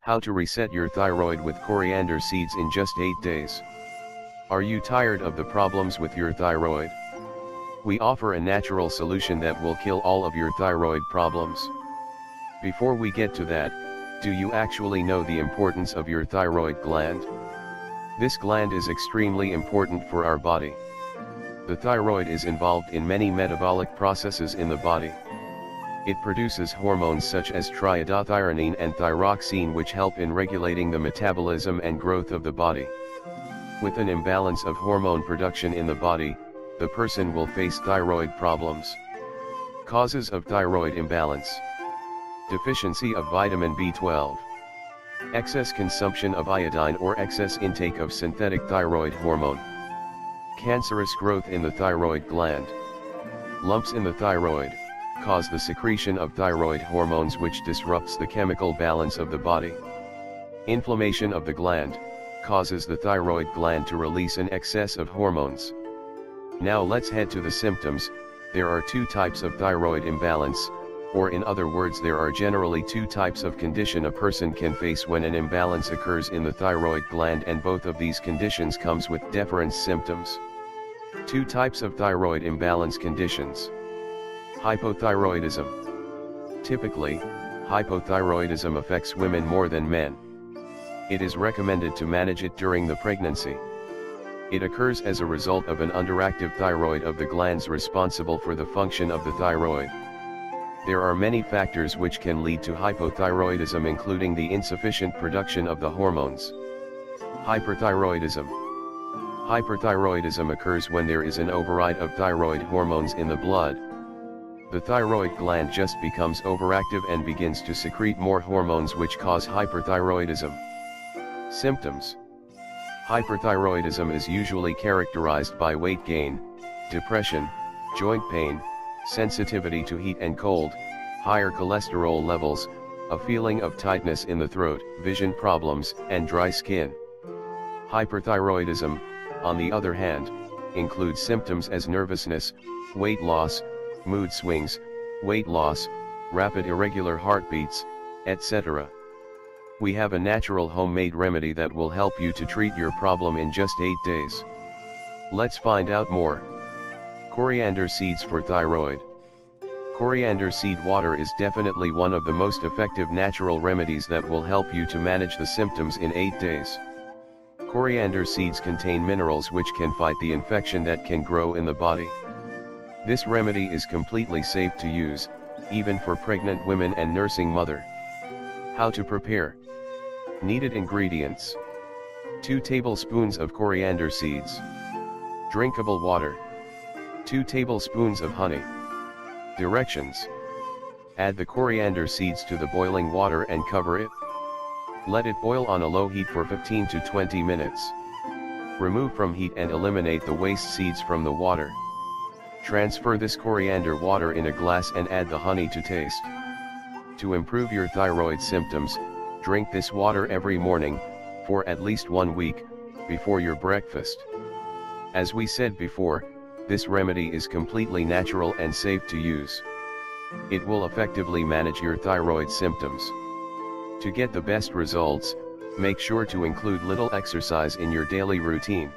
How to reset your thyroid with coriander seeds in just 8 days. Are you tired of the problems with your thyroid? We offer a natural solution that will kill all of your thyroid problems. Before we get to that, do you actually know the importance of your thyroid gland? This gland is extremely important for our body. The thyroid is involved in many metabolic processes in the body. It produces hormones such as triiodothyronine and thyroxine, which help in regulating the metabolism and growth of the body. With an imbalance of hormone production in the body, the person will face thyroid problems. Causes of thyroid imbalance: deficiency of vitamin B12, excess consumption of iodine or excess intake of synthetic thyroid hormone, cancerous growth in the thyroid gland. Lumps in the thyroid cause the secretion of thyroid hormones, which disrupts the chemical balance of the body. Inflammation of the gland causes the thyroid gland to release an excess of hormones. Now let's head to the symptoms. There are two types of thyroid imbalance, or in other words, there are generally two types of condition a person can face when an imbalance occurs in the thyroid gland, and both of these conditions comes with different symptoms. Two types of thyroid imbalance conditions. Hypothyroidism. Typically, hypothyroidism affects women more than men. It is recommended to manage it during the pregnancy. It occurs as a result of an underactive thyroid of the glands responsible for the function of the thyroid. There are many factors which can lead to hypothyroidism, including the insufficient production of the hormones. Hyperthyroidism. Hyperthyroidism occurs when there is an override of thyroid hormones in the blood. The thyroid gland just becomes overactive and begins to secrete more hormones, which cause hyperthyroidism. Symptoms. Hyperthyroidism is usually characterized by weight gain, depression, joint pain, sensitivity to heat and cold, higher cholesterol levels, a feeling of tightness in the throat, vision problems, and dry skin. Hyperthyroidism, on the other hand, includes symptoms as nervousness, weight loss, mood swings, weight loss, rapid irregular heartbeats, etc. We have a natural homemade remedy that will help you to treat your problem in just 8 days. Let's find out more. Coriander seeds for thyroid. Coriander seed water is definitely one of the most effective natural remedies that will help you to manage the symptoms in 8 days. Coriander seeds contain minerals which can fight the infection that can grow in the body. This remedy is completely safe to use, even for pregnant women and nursing mother. How to prepare. Needed ingredients: 2 tablespoons of coriander seeds, drinkable water, 2 tablespoons of honey. Directions: add the coriander seeds to the boiling water and cover it. Let it boil on a low heat for 15 to 20 minutes. Remove from heat and eliminate the waste seeds from the water. Transfer this coriander water in a glass and add the honey to taste. To improve your thyroid symptoms, drink this water every morning, for at least 1 week, before your breakfast. As we said before, this remedy is completely natural and safe to use. It will effectively manage your thyroid symptoms. To get the best results, make sure to include little exercise in your daily routine.